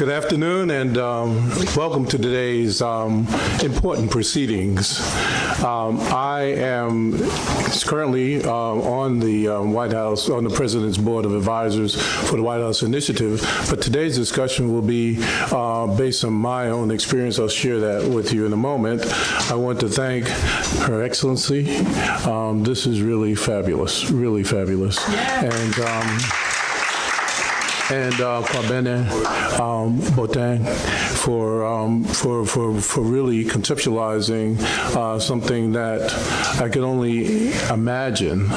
Good afternoon, and welcome to today's important proceedings. I am currently on the White House, on the President's Board of Advisors for the White House Initiative, but today's discussion will be based on my own experience. I'll share that with you in a moment. I want to thank Her Excellency. This is really fabulous, really fabulous. And Kwabene Botang for really conceptualizing something that I could only imagine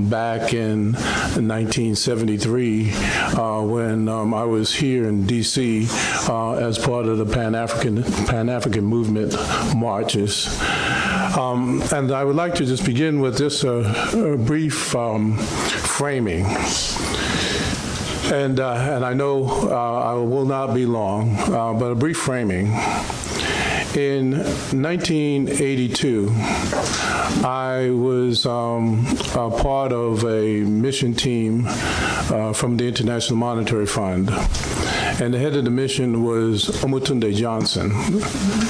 back in 1973 when I was here in D.C. As part of the Pan-African movement marches. And I would like to just begin with just a brief framing. And I know I will not be long, but a brief framing. In 1982, I was a part of a mission team from the International Monetary Fund. And the head of the mission was Ronald Johnson.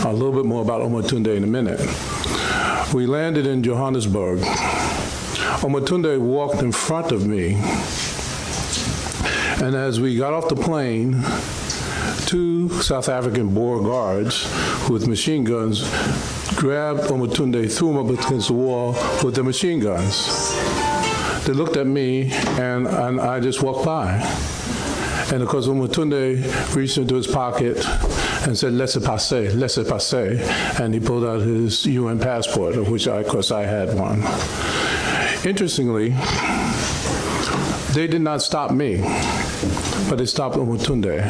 A little bit more about Ronald in a minute. We landed in Johannesburg. Ronald walked in front of me. And as we got off the plane, two South African Boer guards with machine guns grabbed Omotunde, threw him up against the wall with their machine guns. They looked at me, and I just walked by. And of course, Omotunde reached into his pocket and said, laissez-passer, laissez-passer, and he pulled out his UN passport, of which, of course, I had one. Interestingly, they did not stop me, but they stopped Omotunde.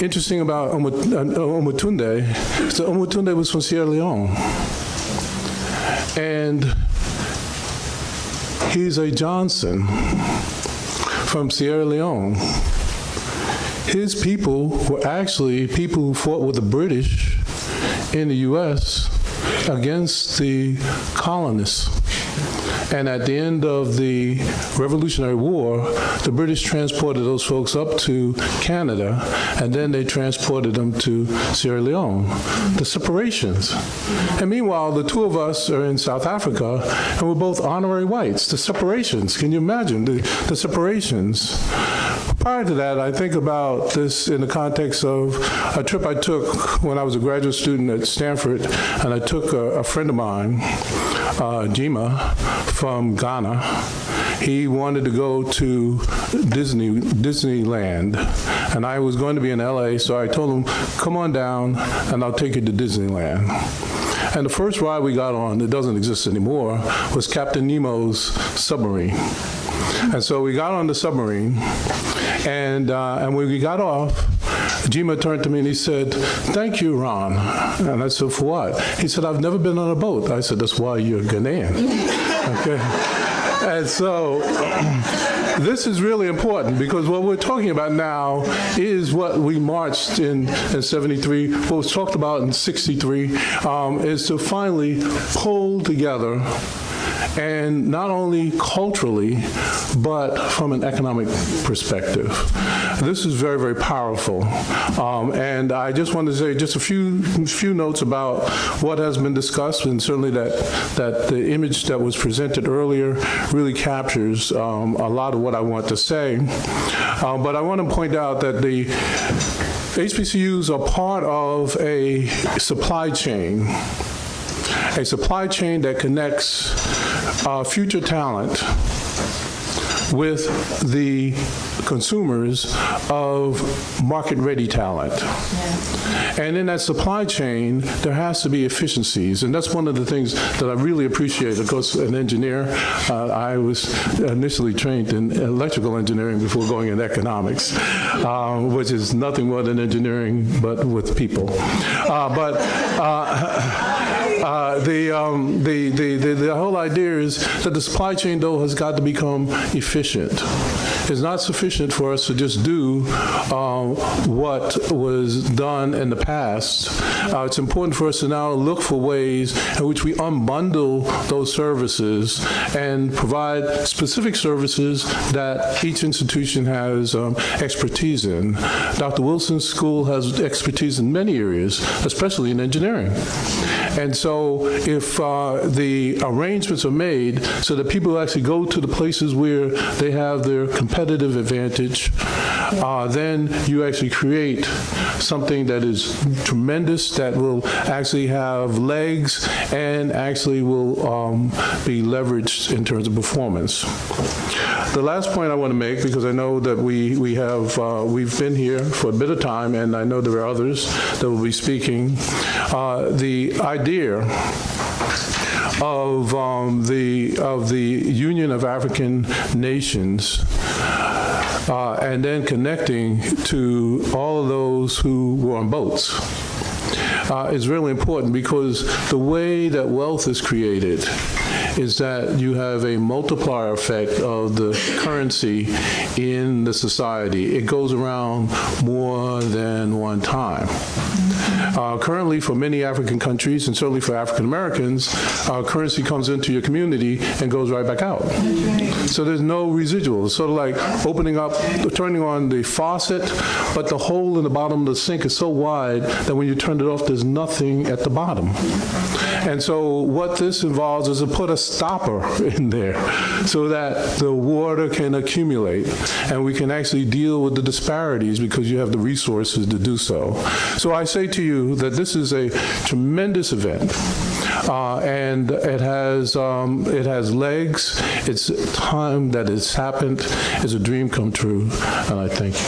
Interesting about Omotunde is that Omotunde was from Sierra Leone. And he's a Johnson from Sierra Leone. His people were actually people who fought with the British in the U.S. against the colonists. And at the end of the Revolutionary War, the British transported those folks up to Canada, and then they transported them to Sierra Leone. The separations. And meanwhile, the two of us are in South Africa, and we're both honorary whites. The separations, can you imagine the separations? Prior to that, I think about this in the context of a trip I took when I was a graduate student at Stanford, and I took a friend of mine, Jima, from Ghana. He wanted to go to Disneyland, and I was going to be in LA, so I told him, come on down, and I'll take you to Disneyland. And the first ride we got on, that doesn't exist anymore, was Captain Nemo's submarine. And so we got on the submarine, and when we got off, Jima turned to me and he said, thank you, Ron. And I said, for what? He said, I've never been on a boat. I said, that's why you're Ghanaian. Okay. And so this is really important because what we're talking about now is what we marched in 73, what was talked about in 63, is to finally pull together, and not only culturally, but from an economic perspective. This is very, very powerful. And I just want to say just a few notes about what has been discussed, and certainly that the image that was presented earlier really captures a lot of what I want to say. But I want to point out that the HBCUs are part of a supply chain that connects future talent with the consumers of market-ready talent. Yeah. And in that supply chain, there has to be efficiencies, and that's one of the things that I really appreciate. Of course, an engineer, I was initially trained in electrical engineering before going into economics, which is nothing more than engineering, but with people. The whole idea is that the supply chain, though, has got to become efficient. is not sufficient for us to just do what was done in the past. It's important for us to now look for ways in which we unbundle those services and provide specific services that each institution has expertise in. Dr. Wilson's school has expertise in many areas, especially in engineering. And so if the arrangements are made so that people actually go to the places where they have their competitive advantage, then you actually create something that is tremendous, that will actually have legs and actually will be leveraged in terms of performance. The last point I want to make, because I know that we've been here for a bit of time, and I know there are others that will be speaking, the idea of the Union of African Nations, and then connecting to all of those who were on boats, is really important, because the way that wealth is created is that you have a multiplier effect of the currency in the society. It goes around more than one time. Currently, for many African countries, and certainly for African Americans, currency comes into your community and goes right back out. So there's no residual. It's sort of like turning on the faucet, but the hole in the bottom of the sink is so wide that when you turn it off, there's nothing at the bottom. And so what this involves is to put a stopper in there so that the water can accumulate and we can actually deal with the disparities because you have the resources to do so. So I say to you that this is a tremendous event, and it has legs. It's time that it's happened. It's a dream come true, and I thank you.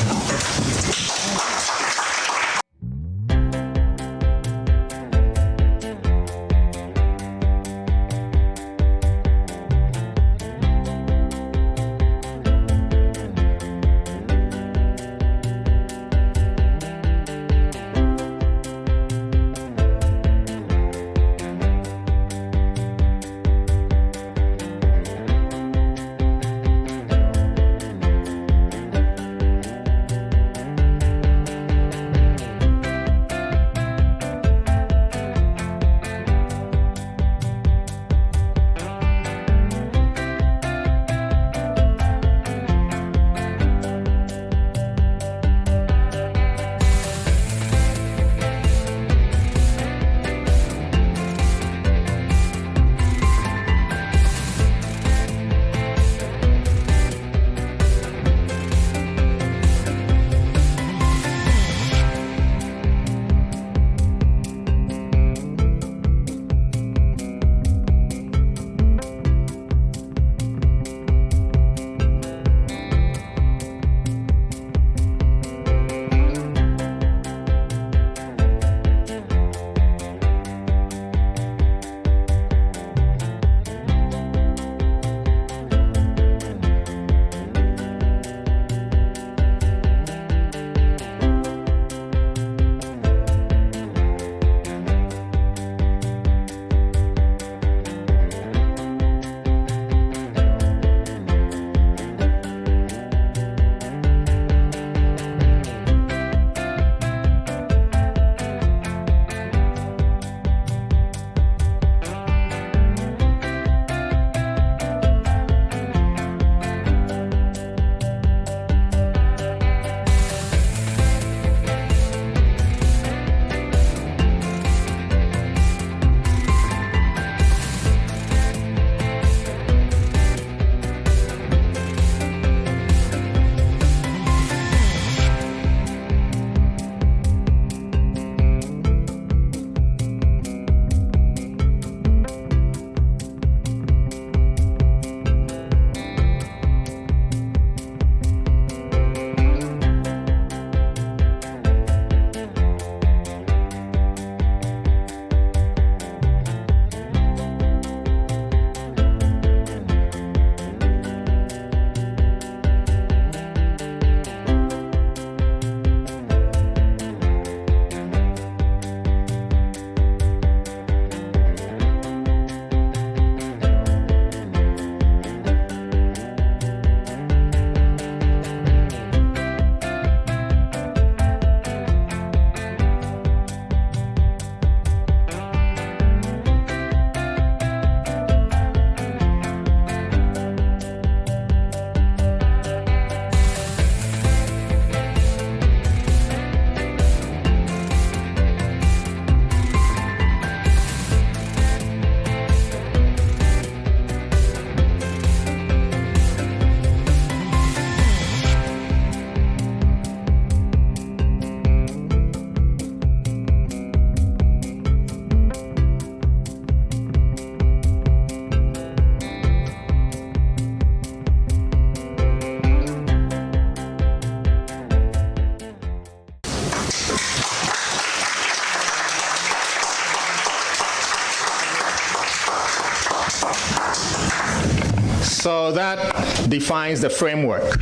So that defines the framework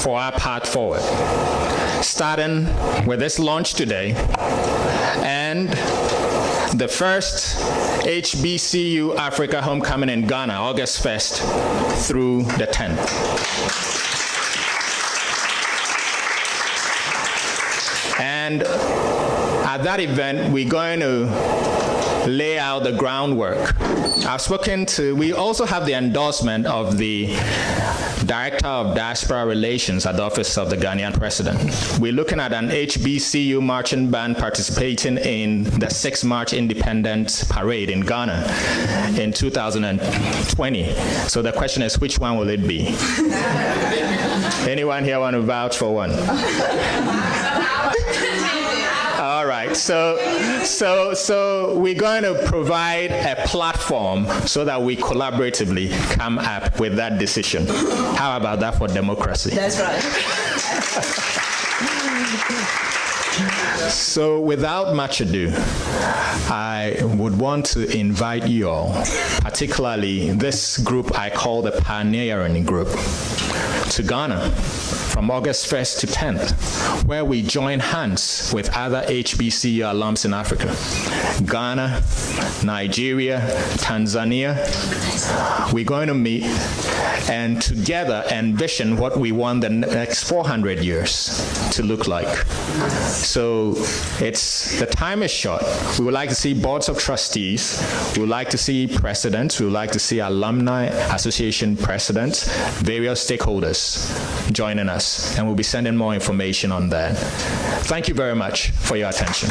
for our path forward, starting with this launch today and the first HBCU Africa Homecoming in Ghana, August 1st through the 10th. And at that event, we're going to lay out the groundwork. We also have the endorsement of the Director of Diaspora Relations at the Office of the Ghanaian President. We're looking at an HBCU marching band participating in the 6th March Independence Parade in Ghana in 2020. So the question is, which one will it be? Anyone here want to vouch for one? All right, so we're going to provide a platform so that we collaboratively come up with that decision. How about that for democracy? That's right. So without much ado, I would want to invite you all, particularly this group I call the Pioneering Group, to Ghana from August 1st to 10th, where we join hands with other HBCU alums in Africa, Ghana, Nigeria, Tanzania. We're going to meet and together envision what we want the next 400 years to look like. So the time is short. We would like to see boards of trustees. We would like to see presidents. We would like to see alumni association presidents, various stakeholders joining us, and we'll be sending more information on that. Thank you very much for your attention.